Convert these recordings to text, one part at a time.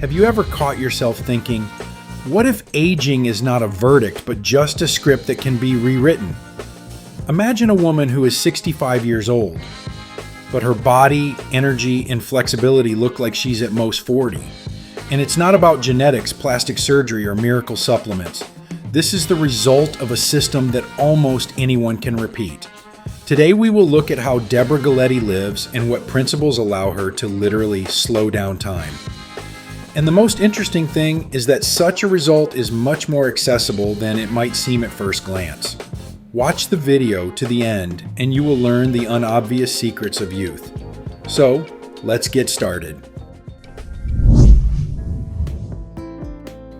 Have you ever caught yourself thinking, what if aging is not a verdict, but just a script that can be rewritten? Imagine a woman who is 65 years old, but her body, energy, and flexibility look like she's at most 40. And it's not about genetics, plastic surgery, or miracle supplements. This is the result of a system that almost anyone can repeat. Today we will look at how Deborah Galletti lives and what principles allow her to literally slow down time. And the most interesting thing is that such a result is much more accessible than it might seem at first glance. Watch the video to the end and you will learn the unobvious secrets of youth. So, let's get started.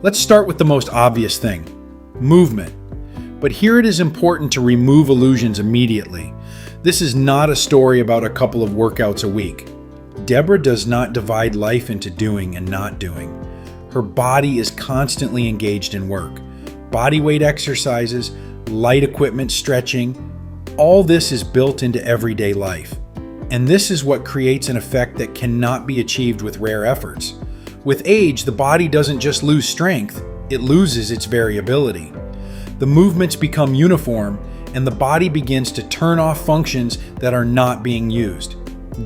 Let's start with the most obvious thing, movement. But here it is important to remove illusions immediately. This is not a story about a couple of workouts a week. Deborah does not divide life into doing and not doing. Her body is constantly engaged in work. Body weight exercises, light equipment, stretching, all this is built into everyday life. And this is what creates an effect that cannot be achieved with rare efforts. With age, the body doesn't just lose strength, it loses its variability. The movements become uniform, and the body begins to turn off functions that are not being used.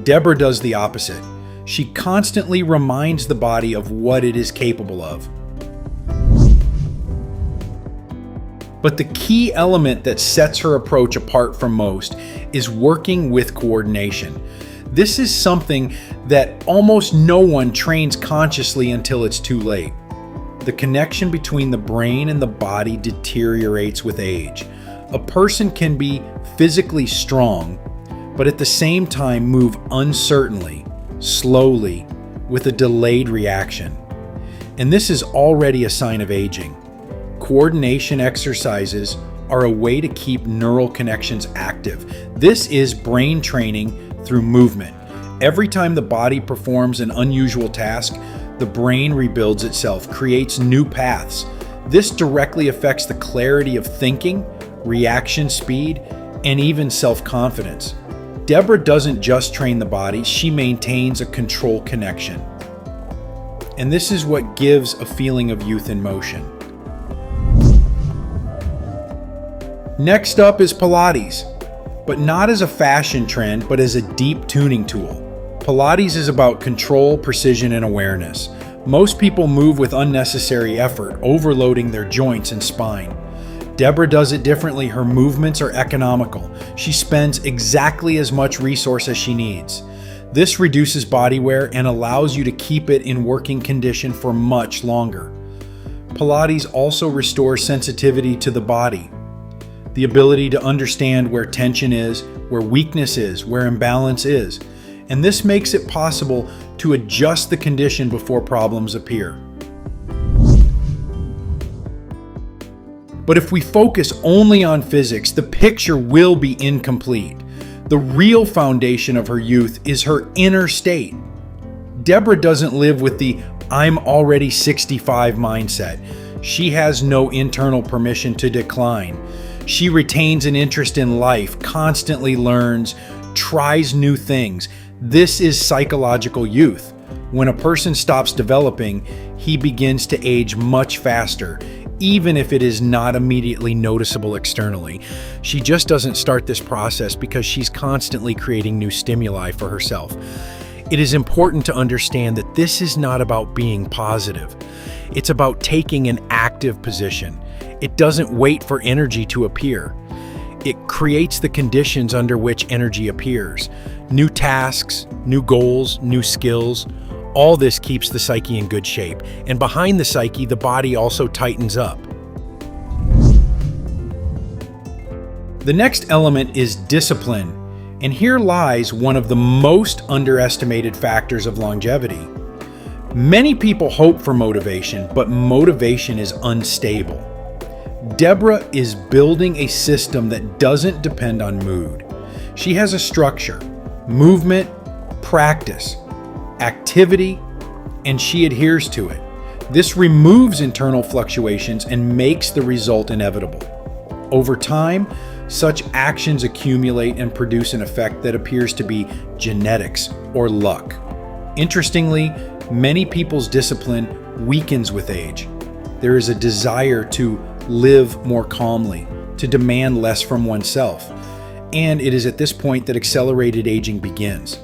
Deborah does the opposite. She constantly reminds the body of what it is capable of. But the key element that sets her approach apart from most is working with coordination. This is something that almost no one trains consciously until it's too late. The connection between the brain and the body deteriorates with age. A person can be physically strong, but at the same time move uncertainly, slowly, with a delayed reaction. And this is already a sign of aging. Coordination exercises are a way to keep neural connections active. This is brain training through movement. Every time the body performs an unusual task, the brain rebuilds itself, creates new paths. This directly affects the clarity of thinking, reaction speed, and even self-confidence. Deborah doesn't just train the body, she maintains a control connection. And this is what gives a feeling of youth in motion. Next up is Pilates, but not as a fashion trend, but as a deep tuning tool. Pilates is about control, precision, and awareness. Most people move with unnecessary effort, overloading their joints and spine. Deborah does it differently. Her movements are economical. She spends exactly as much resource as she needs. This reduces body wear and allows you to keep it in working condition for much longer. Pilates also restores sensitivity to the body. The ability to understand where tension is, where weakness is, where imbalance is. And this makes it possible to adjust the condition before problems appear. But if we focus only on physics, the picture will be incomplete. The real foundation of her youth is her inner state. Deborah doesn't live with the "I'm already 65" mindset. She has no internal permission to decline. She retains an interest in life, constantly learns, tries new things. This is psychological youth. When a person stops developing, he begins to age much faster, even if it is not immediately noticeable externally. She just doesn't start this process because she's constantly creating new stimuli for herself. It is important to understand that this is not about being positive. It's about taking an active position. It doesn't wait for energy to appear. It creates the conditions under which energy appears. New tasks, new goals, new skills. All this keeps the psyche in good shape, and behind the psyche, the body also tightens up. The next element is discipline, and here lies one of the most underestimated factors of longevity. Many people hope for motivation, but motivation is unstable. Deborah is building a system that doesn't depend on mood. She has a structure, movement, practice, activity, and she adheres to it. This removes internal fluctuations and makes the result inevitable. Over time, such actions accumulate and produce an effect that appears to be genetics or luck. Interestingly, Many people's discipline weakens with age. There is a desire to live more calmly, to demand less from oneself. And it is at this point that accelerated aging begins.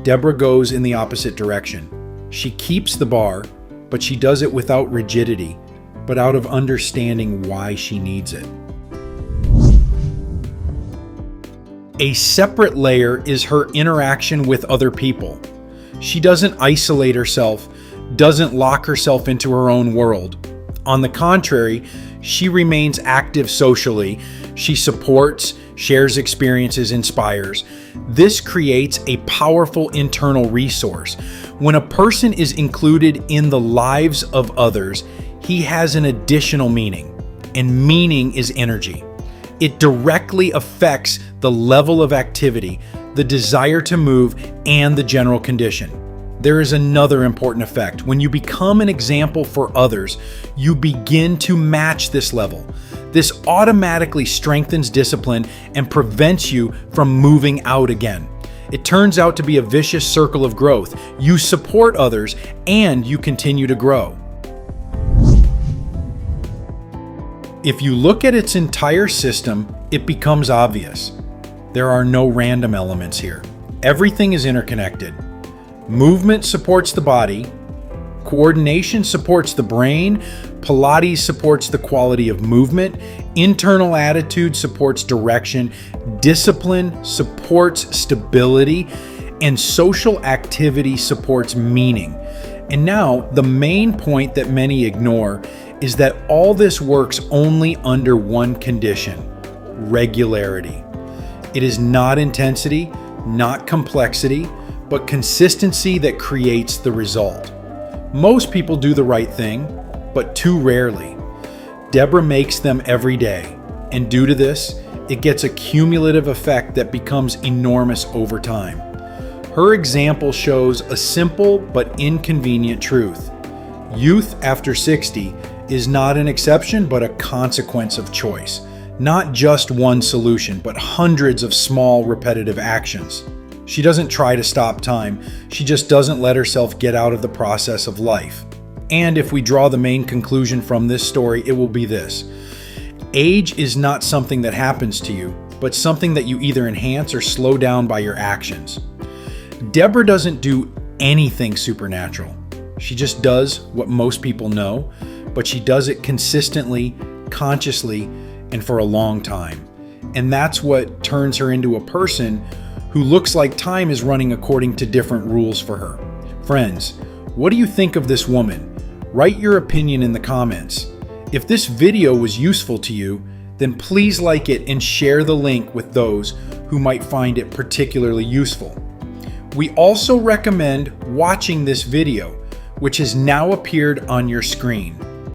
Deborah goes in the opposite direction. She keeps the bar, but she does it without rigidity, but out of understanding why she needs it. A separate layer is her interaction with other people. She doesn't isolate herself, doesn't lock herself into her own world. On the contrary, she remains active socially. She supports, shares experiences, inspires. This creates a powerful internal resource. When a person is included in the lives of others, he has an additional meaning, and meaning is energy. It directly affects the level of activity, the desire to move, and the general condition. There is another important effect. When you become an example for others, you begin to match this level. This automatically strengthens discipline and prevents you from moving out again. It turns out to be a vicious circle of growth. You support others and you continue to grow. If you look at its entire system, it becomes obvious. There are no random elements here. Everything is interconnected. Movement supports the body. Coordination supports the brain. Pilates supports the quality of movement. Internal attitude supports direction. Discipline supports stability. And social activity supports meaning. And now, the main point that many ignore is that all this works only under one condition: regularity. It is not intensity, not complexity, but consistency that creates the result. Most people do the right thing, but too rarely. Deborah makes them every day, and due to this, it gets a cumulative effect that becomes enormous over time. Her example shows a simple but inconvenient truth. Youth after 60 is not an exception, but a consequence of choice. Not just one solution, but hundreds of small, repetitive actions. She doesn't try to stop time, she just doesn't let herself get out of the process of life. And if we draw the main conclusion from this story, it will be this: age is not something that happens to you, but something that you either enhance or slow down by your actions. Deborah doesn't do anything supernatural. She just does what most people know, but she does it consistently, consciously, and for a long time. And that's what turns her into a person who looks like time is running according to different rules for her. Friends, what do you think of this woman? Write your opinion in the comments. If this video was useful to you, then please like it and share the link with those who might find it particularly useful. We also recommend watching this video, which has now appeared on your screen.